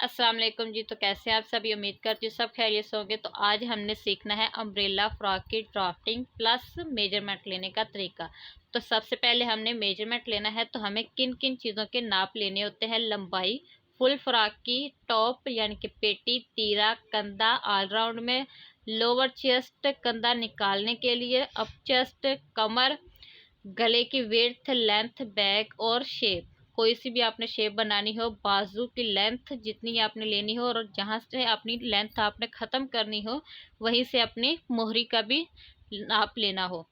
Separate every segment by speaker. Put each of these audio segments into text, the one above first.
Speaker 1: अस्सलाम वालेकुम जी। तो कैसे आप सभी, उम्मीद करती हूँ सब खैरियत से होंगे। तो आज हमने सीखना है अम्ब्रेला फ्रॉक की ड्राफ्टिंग प्लस मेजरमेंट लेने का तरीका। तो सबसे पहले हमने मेजरमेंट लेना है। तो हमें किन किन चीज़ों के नाप लेने होते हैं। लंबाई फुल फ्रॉक की, टॉप यानी कि पेटी, तीरा, कंधा ऑलराउंड में, लोअर चेस्ट कंधा निकालने के लिए, अप चेस्ट, कमर, गले की विड्थ, लेंथ, बैक और शेप। कोई सी भी आपने शेप बनानी हो, बाजू की लेंथ जितनी आपने लेनी हो और जहाँ से अपनी लेंथ आपने ख़त्म करनी हो वहीं से अपनी मोहरी का भी नाप लेना हो।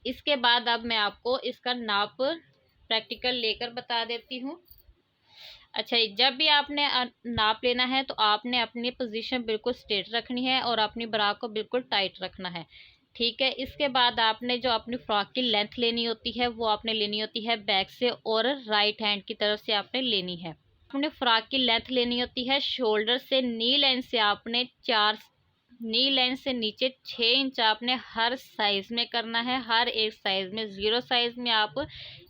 Speaker 1: इसके बाद अब मैं आपको इसका नाप प्रैक्टिकल लेकर बता देती हूँ। अच्छा, जब भी आपने नाप लेना है तो आपने अपनी पोजीशन बिल्कुल स्ट्रेट रखनी है और अपनी ब्रा को बिल्कुल टाइट रखना है। ठीक है। इसके बाद आपने जो अपनी फ्रॉक की लेंथ लेनी होती है वो आपने लेनी होती है बैक से और राइट हैंड की तरफ से आपने लेनी है। अपने फ्रॉक की लेंथ लेनी होती है शोल्डर से नी लाइन से आपने नी लाइन से नीचे 6 इंच आपने हर साइज में करना है। हर एक साइज में, जीरो साइज में आप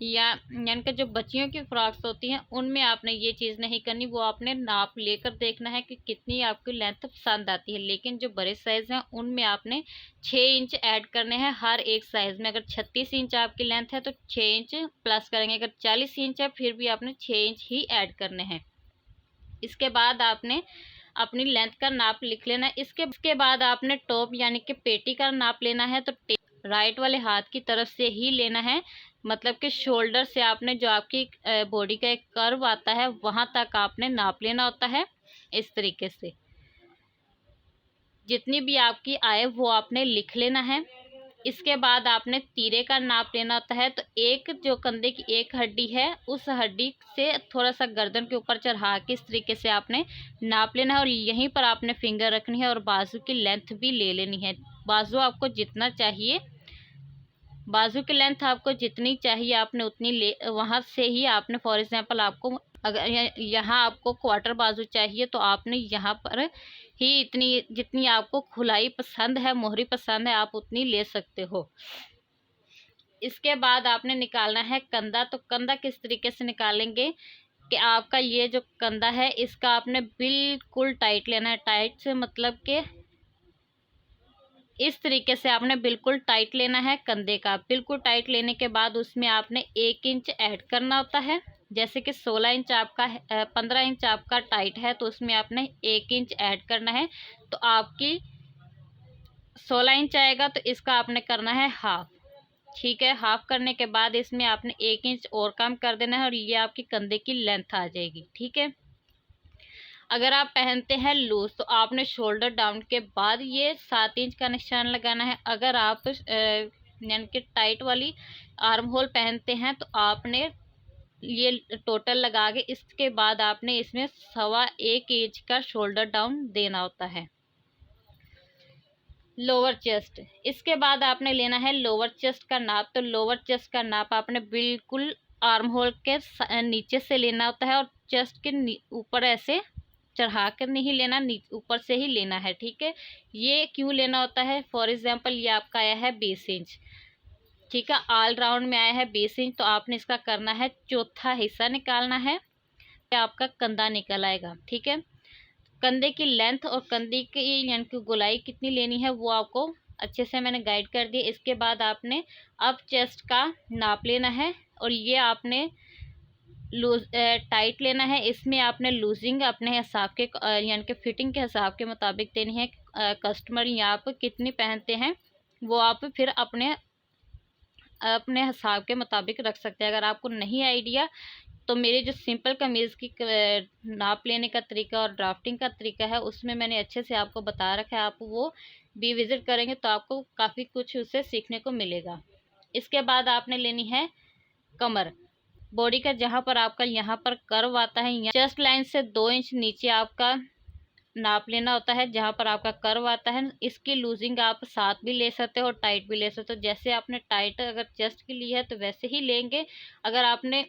Speaker 1: यानी कि जो बच्चियों की फ्रॉक्स होती हैं उनमें आपने ये चीज़ नहीं करनी। वो आपने नाप लेकर देखना है कि कितनी आपकी लेंथ पसंद आती है। लेकिन जो बड़े साइज हैं उनमें आपने 6 इंच ऐड करने हैं हर एक साइज में। अगर 36 इंच आपकी लेंथ है तो 6 इंच प्लस करेंगे। अगर 40 इंच है फिर भी आपने 6 इंच ही ऐड करने हैं। इसके बाद आपने अपनी लेंथ का नाप लिख लेना है। इसके बाद आपने टॉप यानी कि पेटी का नाप लेना है। तो राइट वाले हाथ की तरफ से ही लेना है। मतलब कि शोल्डर से आपने जो आपकी बॉडी का एक कर्व आता है वहां तक आपने नाप लेना होता है। इस तरीके से जितनी भी आपकी आए वो आपने लिख लेना है। इसके बाद आपने तीरे का नाप लेना होता है। तो एक जो कंधे की एक हड्डी है उस हड्डी से थोड़ा सा गर्दन के ऊपर चढ़ा के इस तरीके से आपने नाप लेना है और यहीं पर आपने फिंगर रखनी है और बाजू की लेंथ भी ले लेनी है। बाजू आपको जितना चाहिए, बाजू की लेंथ आपको जितनी चाहिए आपने उतनी ले, वहां से ही आपने फॉर एग्जांपल आपको अगर यहाँ आपको क्वार्टर बाजू चाहिए तो आपने यहाँ पर ही इतनी जितनी आपको खुलाई पसंद है, मोहरी पसंद है, आप उतनी ले सकते हो। इसके बाद आपने निकालना है कंधा। तो कंधा किस तरीके से निकालेंगे कि आपका ये जो कंधा है इसका आपने बिल्कुल टाइट लेना है। टाइट से मतलब कि इस तरीके से आपने बिल्कुल टाइट लेना है कंधे का। बिल्कुल टाइट लेने के बाद उसमें आपने 1 इंच ऐड करना होता है। जैसे कि 16 इंच आपका 15 इंच आपका टाइट है तो उसमें आपने 1 इंच ऐड करना है। तो आपकी 16 इंच आएगा तो इसका आपने करना है हाफ। ठीक है। हाफ करने के बाद इसमें आपने 1 इंच और कम कर देना है और ये आपकी कंधे की लेंथ आ जाएगी। ठीक है। अगर आप पहनते हैं लूज तो आपने शोल्डर डाउन के बाद ये 7 इंच का निशान लगाना है। अगर आप यानी कि टाइट वाली आर्म होल पहनते हैं तो आपने ये टोटल लगा के इसके बाद आपने इसमें 1.25 इंच का शोल्डर डाउन देना होता है। लोअर चेस्ट, इसके बाद आपने लेना है लोअर चेस्ट का नाप। तो लोअर चेस्ट का नाप आपने बिल्कुल आर्म होल के नीचे से लेना होता है और चेस्ट के ऊपर ऐसे चढ़ा कर नहीं लेना, ऊपर से ही लेना है। ठीक है। ये क्यों लेना होता है, फॉर एग्जांपल ये आपका आया है 20 इंच। ठीक है। ऑल राउंड में आया है 20 इंच तो आपने इसका करना है चौथा हिस्सा निकालना है, आपका कंधा निकल आएगा। ठीक है। कंधे की लेंथ और कंधे की यानी कि गोलाई कितनी लेनी है वो आपको अच्छे से मैंने गाइड कर दिया। इसके बाद आपने अब चेस्ट का नाप लेना है और ये आपने लूज टाइट लेना है। इसमें आपने लूजिंग अपने हिसाब के यानी कि फिटिंग के हिसाब के मुताबिक देनी है। कस्टमर या आप कितनी पहनते हैं वो आप फिर अपने अपने हिसाब के मुताबिक रख सकते हैं। अगर आपको नहीं आइडिया तो मेरे जो सिंपल कमीज़ की नाप लेने का तरीका और ड्राफ्टिंग का तरीका है उसमें मैंने अच्छे से आपको बता रखा है। आप वो भी विज़िट करेंगे तो आपको काफ़ी कुछ उससे सीखने को मिलेगा। इसके बाद आपने लेनी है कमर। बॉडी का जहाँ पर आपका यहाँ पर कर्व आता है, चेस्ट लाइन से 2 इंच नीचे आपका नाप लेना होता है। जहाँ पर आपका कर्व आता है इसकी लूजिंग आप साथ भी ले सकते हो और टाइट भी ले सकते हो। जैसे आपने टाइट अगर चेस्ट की ली है तो वैसे ही लेंगे। अगर आपने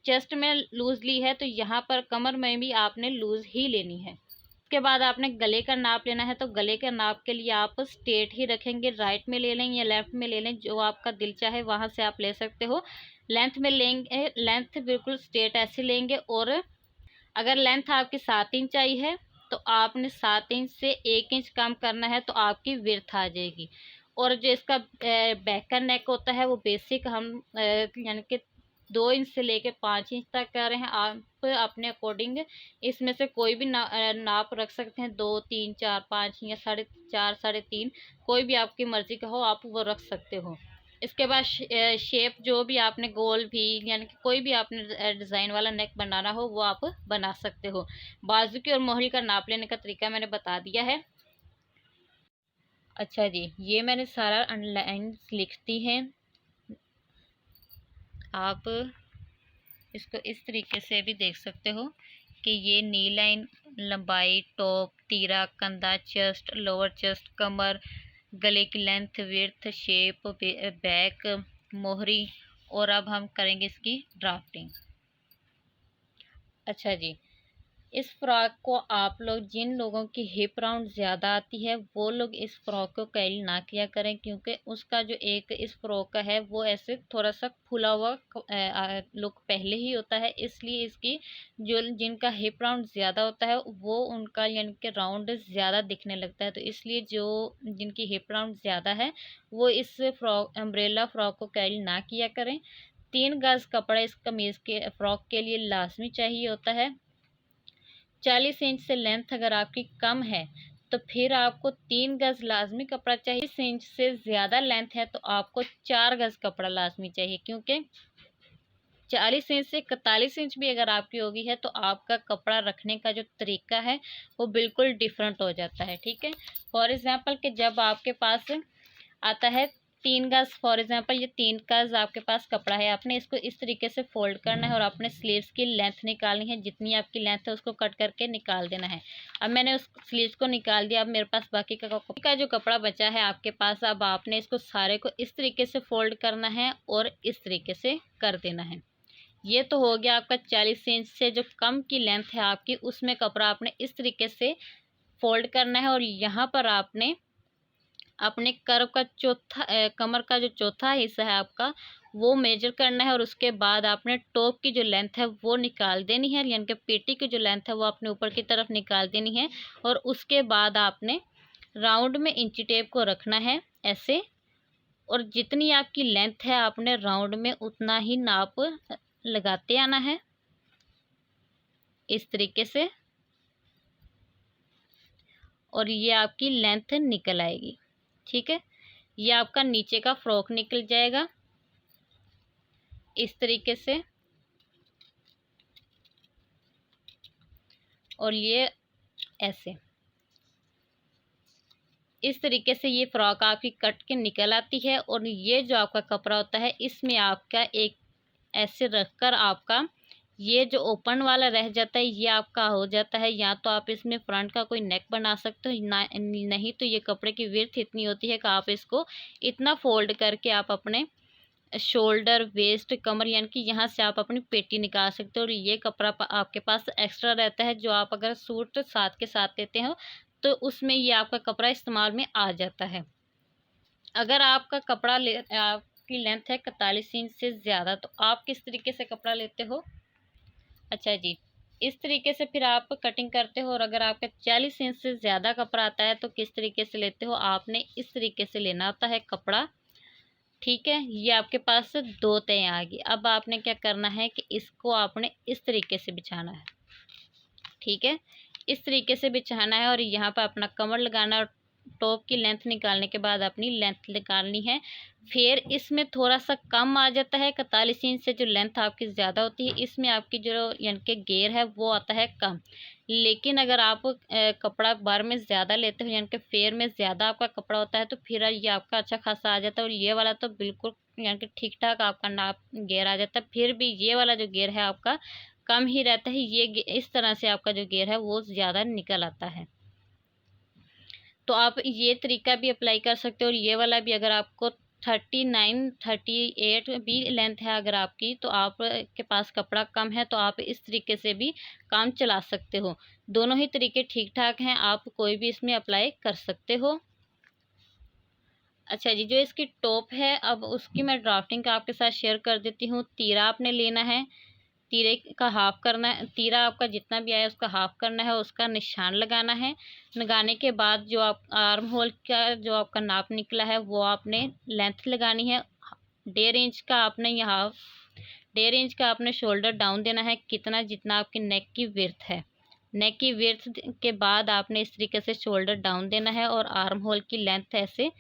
Speaker 1: चेस्ट में लूज ली है तो यहाँ पर कमर में भी आपने लूज ही लेनी है। उसके बाद आपने गले का नाप लेना है। तो गले के नाप के लिए आप स्ट्रेट ही रखेंगे। राइट में ले लें या लेफ्ट में ले लें, जो आपका दिल चाहे वहाँ से आप ले सकते हो। लेंथ में लेंगे, लेंथ बिल्कुल स्ट्रेट ऐसे लेंगे और अगर लेंथ आपकी 7 इंच आई है तो आपने 7 इंच से 1 इंच कम करना है तो आपकी विड्थ आ जाएगी। और जो इसका बैक का नेक होता है वो बेसिक हम यानी कि 2 इंच से लेके 5 इंच तक कर रहे हैं। आप अपने अकॉर्डिंग इसमें से कोई भी नाप रख सकते हैं, 2 3 4 5 या 4.5 3.5, कोई भी आपकी मर्जी का हो आप वो रख सकते हो। इसके बाद शेप जो भी आपने गोल भी यानी कि कोई भी आपने डिज़ाइन वाला नेक बनाना हो वो आप बना सकते हो। बाजू की और मोहरी का नाप लेने का तरीका मैंने बता दिया है। अच्छा जी, ये मैंने सारा ऑनलाइन लिखती हैं, आप इसको इस तरीके से भी देख सकते हो कि ये नी लाइन, लंबाई, टॉप, तीरा, कंधा, चेस्ट, लोअर चेस्ट, कमर, गले की लेंथ, विड्थ, शेप, बैक, मोहरी। और अब हम करेंगे इसकी ड्राफ्टिंग। अच्छा जी, इस फ्रॉक को आप लोग, जिन लोगों की हिप राउंड ज़्यादा आती है वो लोग इस फ्रॉक को कैरी ना किया करें, क्योंकि उसका जो एक इस फ्रॉक का है वो ऐसे थोड़ा सा फुला हुआ लुक पहले ही होता है। इसलिए इसकी जो जिनका हिप राउंड ज़्यादा होता है वो उनका यानी कि राउंड ज़्यादा दिखने लगता है। तो इसलिए जो जिनकी हिप राउंड ज़्यादा है वो इस फ्रॉक अम्ब्रेला फ्रॉक को कैरी ना किया करें। 3 गज़ कपड़ा इस कमीज़ के फ्रॉक के लिए लाजमी चाहिए होता है। 40 इंच से लेंथ अगर आपकी कम है तो फिर आपको 3 गज़ लाजमी कपड़ा चाहिए। 40 इंच से ज़्यादा लेंथ है तो आपको 4 गज़ कपड़ा लाजमी चाहिए, क्योंकि 40 इंच से 41 इंच भी अगर आपकी होगी है तो आपका कपड़ा रखने का जो तरीका है वो बिल्कुल डिफरेंट हो जाता है। ठीक है, फॉर एग्ज़ाम्पल कि जब आपके पास आता है 3 गज़, फॉर एग्जांपल ये 3 गज़ आपके पास कपड़ा है, आपने इसको इस तरीके से फोल्ड करना है और अपने स्लीव्स की लेंथ निकालनी है। जितनी आपकी लेंथ है उसको कट करके निकाल देना है। अब मैंने उस स्लीव्स को निकाल दिया। अब मेरे पास बाकी का जो कपड़ा बचा है आपके पास, अब आपने इसको सारे को इस तरीके से फोल्ड करना है और इस तरीके से कर देना है। ये तो हो गया आपका 40 इंच से जो कम की लेंथ है आपकी, उसमें कपड़ा आपने इस तरीके से फोल्ड करना है। और यहाँ पर आपने अपने कर्व का कमर का जो चौथा हिस्सा है आपका वो मेजर करना है। और उसके बाद आपने टॉप की जो लेंथ है वो निकाल देनी है, यानी कि पेटी की जो लेंथ है वो अपने ऊपर की तरफ निकाल देनी है। और उसके बाद आपने राउंड में इंची टेप को रखना है ऐसे, और जितनी आपकी लेंथ है आपने राउंड में उतना ही नाप लगाते आना है इस तरीके से, और ये आपकी लेंथ निकल आएगी। ठीक है, ये आपका नीचे का फ्रॉक निकल जाएगा इस तरीके से, और ये ऐसे इस तरीके से ये फ्रॉक आपकी कट के निकल आती है। और ये जो आपका कपड़ा होता है इसमें आपका एक ऐसे रखकर आपका ये जो ओपन वाला रह जाता है ये आपका हो जाता है। या तो आप इसमें फ्रंट का कोई नेक बना सकते हो ना, नहीं तो ये कपड़े की विड्थ इतनी होती है कि आप इसको इतना फोल्ड करके आप अपने शोल्डर, वेस्ट, कमर यानी कि यहाँ से आप अपनी पेटी निकाल सकते हो। और ये कपड़ा आपके पास एक्स्ट्रा रहता है, जो आप अगर सूट साथ के साथ लेते हो तो उसमें ये आपका कपड़ा इस्तेमाल में आ जाता है। अगर आपका कपड़ा आपकी लेंथ है 41 इंच से ज़्यादा तो आप किस तरीके से कपड़ा लेते हो? अच्छा जी, इस तरीके से फिर आप कटिंग करते हो। और अगर आपका 40 इंच से ज़्यादा कपड़ा आता है तो किस तरीके से लेते हो? आपने इस तरीके से लेना होता है कपड़ा। ठीक है, ये आपके पास 2 तय आ गई। अब आपने क्या करना है कि इसको आपने इस तरीके से बिछाना है। ठीक है, इस तरीके से बिछाना है और यहाँ पर अपना कमर लगाना है। और टॉप की लेंथ निकालने के बाद अपनी लेंथ निकालनी है। फिर इसमें थोड़ा सा कम आ जाता है, 41 इंच से जो लेंथ आपकी ज़्यादा होती है इसमें आपकी जो यानी कि घेर है वो आता है कम। लेकिन अगर आप कपड़ा बार में ज़्यादा लेते हो यानी कि फेयर में ज़्यादा आपका कपड़ा होता है तो फिर ये आपका अच्छा खासा आ जाता है। और ये वाला तो बिल्कुल यानी कि ठीक ठाक आपका नाप घेर आ जाता है। फिर भी ये वाला जो घेर है आपका कम ही रहता है। ये इस तरह से आपका जो घेर है वो ज़्यादा निकल आता है। तो आप ये तरीका भी अप्लाई कर सकते हो। और ये वाला भी अगर आपको 39 38 भी लेंथ है अगर आपकी, तो आप के पास कपड़ा कम है तो आप इस तरीके से भी काम चला सकते हो। दोनों ही तरीके ठीक ठाक हैं, आप कोई भी इसमें अप्लाई कर सकते हो। अच्छा जी, जो इसकी टॉप है अब उसकी मैं ड्राफ्टिंग आपके साथ शेयर कर देती हूँ। तीरा आपने लेना है, तीरे का हाफ करना है, तीरा आपका जितना भी आया उसका हाफ करना है, उसका निशान लगाना है। लगाने के बाद जो आप आर्म होल का जो आपका नाप निकला है वो आपने लेंथ लगानी है। 1.5 इंच का आपने यहाँ 1.5 इंच का आपने शोल्डर डाउन देना है, कितना जितना आपकी नेक की विड्थ है। नेक की विड्थ के बाद आपने इस तरीके से शोल्डर डाउन देना है और आर्म होल की लेंथ ऐसे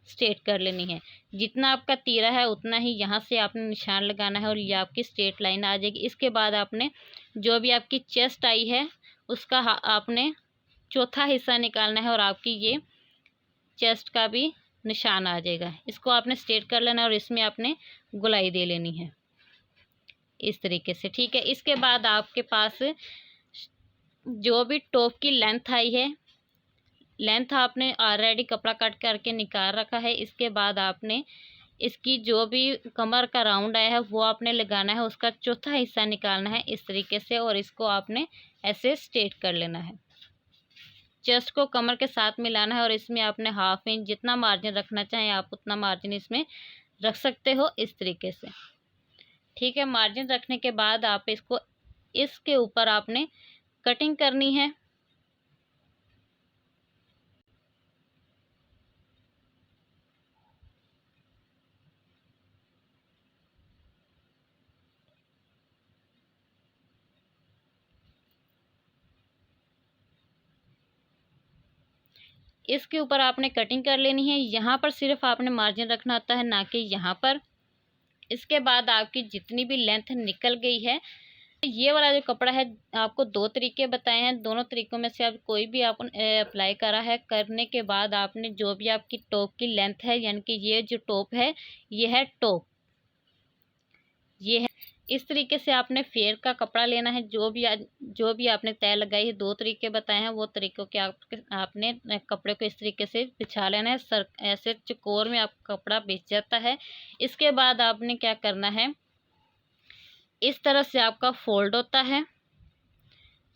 Speaker 1: स्ट्रेट कर लेनी है। जितना आपका तीरा है उतना ही यहाँ से आपने निशान लगाना है और ये आपकी स्ट्रेट लाइन आ जाएगी। इसके बाद आपने जो भी आपकी चेस्ट आई है उसका आपने चौथा हिस्सा निकालना है और आपकी ये चेस्ट का भी निशान आ जाएगा। इसको आपने स्ट्रेट कर लेना है और इसमें आपने गोलाई दे लेनी है इस तरीके से, ठीक है। इसके बाद आपके पास जो भी टॉप की लेंथ आई है, लेंथ आपने ऑलरेडी कपड़ा कट करके निकाल रखा है। इसके बाद आपने इसकी जो भी कमर का राउंड आया है वो आपने लगाना है, उसका चौथा हिस्सा निकालना है इस तरीके से और इसको आपने ऐसे स्ट्रेट कर लेना है। चेस्ट को कमर के साथ मिलाना है और इसमें आपने 1/2 इंच जितना मार्जिन रखना चाहें आप उतना मार्जिन इसमें रख सकते हो इस तरीके से, ठीक है। मार्जिन रखने के बाद आप इसको इसके ऊपर आपने कटिंग करनी है। इसके ऊपर आपने कटिंग कर लेनी है। यहाँ पर सिर्फ आपने मार्जिन रखना होता है, ना कि यहाँ पर। इसके बाद आपकी जितनी भी लेंथ निकल गई है, ये वाला जो कपड़ा है आपको 2 तरीके बताए हैं, दोनों तरीकों में से आप कोई भी आप अप्लाई करा है। करने के बाद आपने जो भी आपकी टॉप की लेंथ है, यानी कि ये जो टॉप है ये है टॉप, ये है। इस तरीके से आपने फेयर का कपड़ा लेना है। जो भी आपने तय लगाई है, 2 तरीके बताए हैं, वो तरीकों के आपने कपड़े को इस तरीके से बिछा लेना है। ऐसे चकोर में आपका कपड़ा बिछ जाता है। इसके बाद आपने क्या करना है, इस तरह से आपका फोल्ड होता है।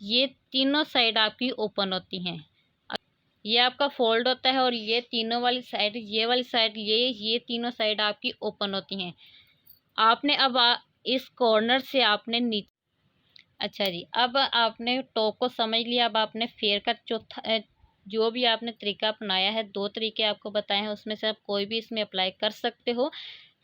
Speaker 1: ये तीनों साइड आपकी ओपन होती हैं। ये आपका फोल्ड होता है और ये तीनों वाली साइड, ये वाली साइड, ये तीनों साइड आपकी ओपन होती हैं। आपने अब इस कॉर्नर से आपने नीचे, अच्छा जी, अब आपने टॉप को समझ लिया। अब आपने फेयर का चौथा जो भी आपने तरीका अपनाया है, 2 तरीके आपको बताए हैं, उसमें से आप कोई भी इसमें अप्लाई कर सकते हो।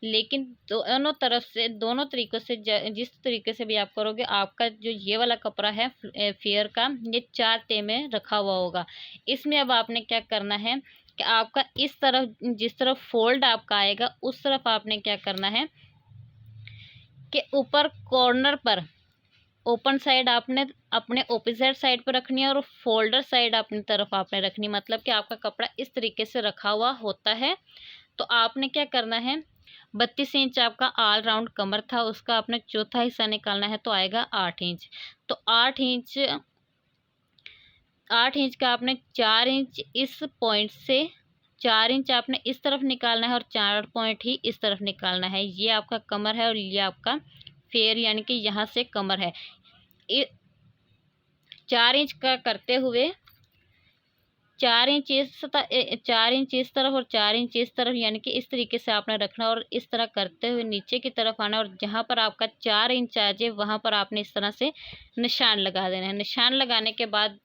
Speaker 1: लेकिन दोनों तरफ से, दोनों तरीक़ों से जिस तरीके से भी आप करोगे, आपका जो ये वाला कपड़ा है फेयर का, ये 4 तह में रखा हुआ होगा। इसमें अब आपने क्या करना है कि आपका इस तरफ, जिस तरफ फोल्ड आपका आएगा उस तरफ आपने क्या करना है कि ऊपर कॉर्नर पर ओपन साइड आपने अपने ऑपोजिट साइड पर रखनी है और फोल्डर साइड अपनी तरफ आपने रखनी। मतलब कि आपका कपड़ा इस तरीके से रखा हुआ होता है। तो आपने क्या करना है, 32 इंच आपका ऑल राउंड कमर था, उसका आपने चौथा हिस्सा निकालना है तो आएगा 8 इंच। तो 8 इंच का आपने 4 इंच इस पॉइंट से, 4 इंच आपने इस तरफ निकालना है और 4 पॉइंट ही इस तरफ निकालना है। ये आपका कमर है और ये आपका फेयर, यानी कि यहाँ से कमर है। 4 इंच का करते हुए 4 इंच इस 4 इंच इस तरफ और 4 इंच इस तरफ, यानी कि इस तरीके से आपने रखना और इस तरह करते हुए नीचे की तरफ आना और जहाँ पर आपका 4 इंच आ जाए वहाँ पर आपने इस तरह से निशान लगा देना है। निशान लगाने के बाद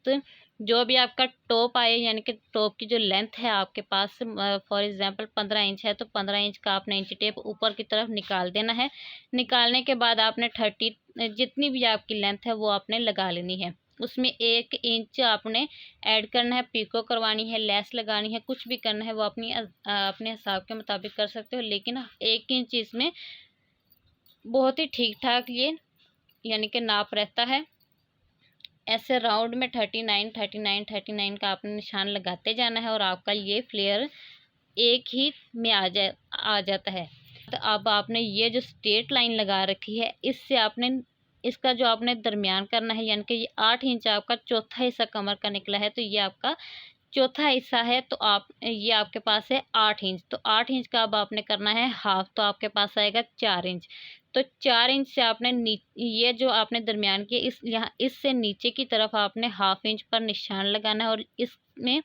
Speaker 1: जो भी आपका टॉप आए, यानी कि टॉप की जो लेंथ है आपके पास, फॉर एग्जांपल 15 इंच है तो 15 इंच का आपने इंच टेप ऊपर की तरफ निकाल देना है। निकालने के बाद आपने 30 जितनी भी आपकी लेंथ है वो आपने लगा लेनी है। उसमें 1 इंच आपने ऐड करना है, पीको करवानी है, लेस लगानी है, कुछ भी करना है वो अपने हिसाब के मुताबिक कर सकते हो। लेकिन 1 इंच इसमें बहुत ही ठीक ठाक ये यानी कि नाप रहता है। ऐसे राउंड में 39 का आपने निशान लगाते जाना है और आपका ये फ्लेयर एक ही में आ जाता है। तो अब आपने ये जो स्ट्रेट लाइन लगा रखी है, इससे आपने इसका जो आपने दरमियान करना है, यानी कि ये 8 इंच आपका चौथा हिस्सा कमर का निकला है तो ये आपका चौथा हिस्सा है। तो आप ये आपके पास है 8 इंच, तो 8 इंच का अब आपने करना है हाफ, तो आपके पास आएगा 4 इंच। तो 4 इंच से आपने ये जो आपने दरमियान की इससे नीचे की तरफ आपने 1/2 इंच पर निशान लगाना है और इसमें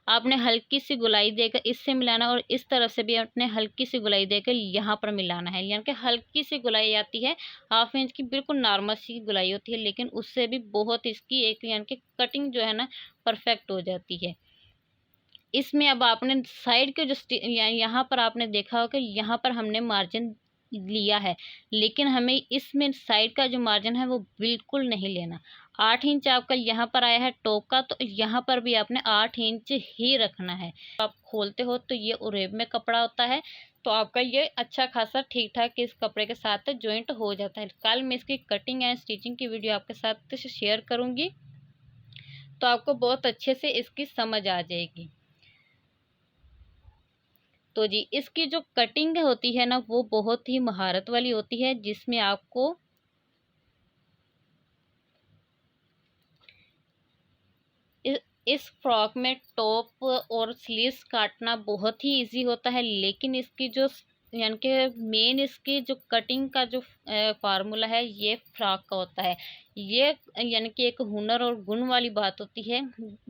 Speaker 1: आपने हल्की सी गुलाई देकर इससे मिलाना और इस तरफ से भी आपने हल्की सी गुलाई देकर यहाँ पर मिलाना है। यानी कि हल्की सी गुलाई आती है, 1/2 इंच की बिल्कुल नॉर्मल सी गुलाई होती है, लेकिन उससे भी बहुत इसकी एक यानी कि कटिंग जो है ना परफेक्ट हो जाती है। इसमें अब आपने साइड के जो यहाँ पर आपने देखा होगा यहाँ पर हमने मार्जिन लिया है, लेकिन हमें इसमें साइड का जो मार्जिन है वो बिल्कुल नहीं लेना। 8 इंच आपका यहाँ पर आया है टॉप का, तो यहाँ पर भी आपने 8 इंच ही रखना है। आप खोलते हो तो ये उरेब में कपड़ा होता है, तो आपका ये अच्छा खासा ठीक ठाक इस कपड़े के साथ जॉइंट हो जाता है। कल मैं इसकी कटिंग एंड स्टिचिंग की वीडियो आपके साथ शेयर करूँगी, तो आपको बहुत अच्छे से इसकी समझ आ जाएगी। तो जी इसकी जो कटिंग होती है ना वो बहुत ही महारत वाली होती है, जिसमें आपको इस फ्रॉक में टॉप और स्लीव्स काटना बहुत ही इजी होता है, लेकिन इसकी जो यानी कि मेन इसकी जो कटिंग का जो फार्मूला है ये फ्रॉक का होता है। ये यानी कि एक हुनर और गुण वाली बात होती है।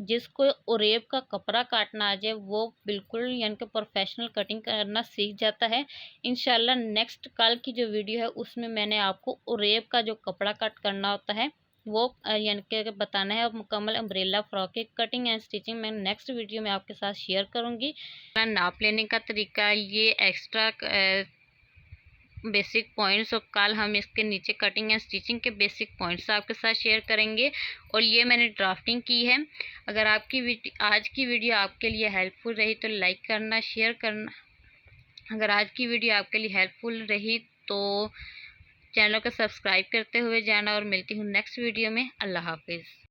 Speaker 1: जिसको ओरेब का कपड़ा काटना आ जाए वो बिल्कुल यानी कि प्रोफेशनल कटिंग करना सीख जाता है। इंशाल्लाह नेक्स्ट कल की जो वीडियो है उसमें मैंने आपको ओरेब का जो कपड़ा कट करना होता है वो यानी कि बताना है। और मुकम्मल अम्ब्रेला फ्रॉक की कटिंग एंड स्टिचिंग मैं नेक्स्ट वीडियो में आपके साथ शेयर करूंगी। नाप लेने का तरीका, ये एक्स्ट्रा बेसिक पॉइंट्स, और कल हम इसके नीचे कटिंग एंड स्टिचिंग के बेसिक पॉइंट्स आपके साथ शेयर करेंगे। और ये मैंने ड्राफ्टिंग की है। अगर आपकी आज की वीडियो आपके लिए हेल्पफुल रही तो लाइक करना, शेयर करना। अगर आज की वीडियो आपके लिए हेल्पफुल रही तो चैनल को सब्सक्राइब करते हुए जाना। और मिलती हूँ नेक्स्ट वीडियो में। अल्लाह हाफिज़।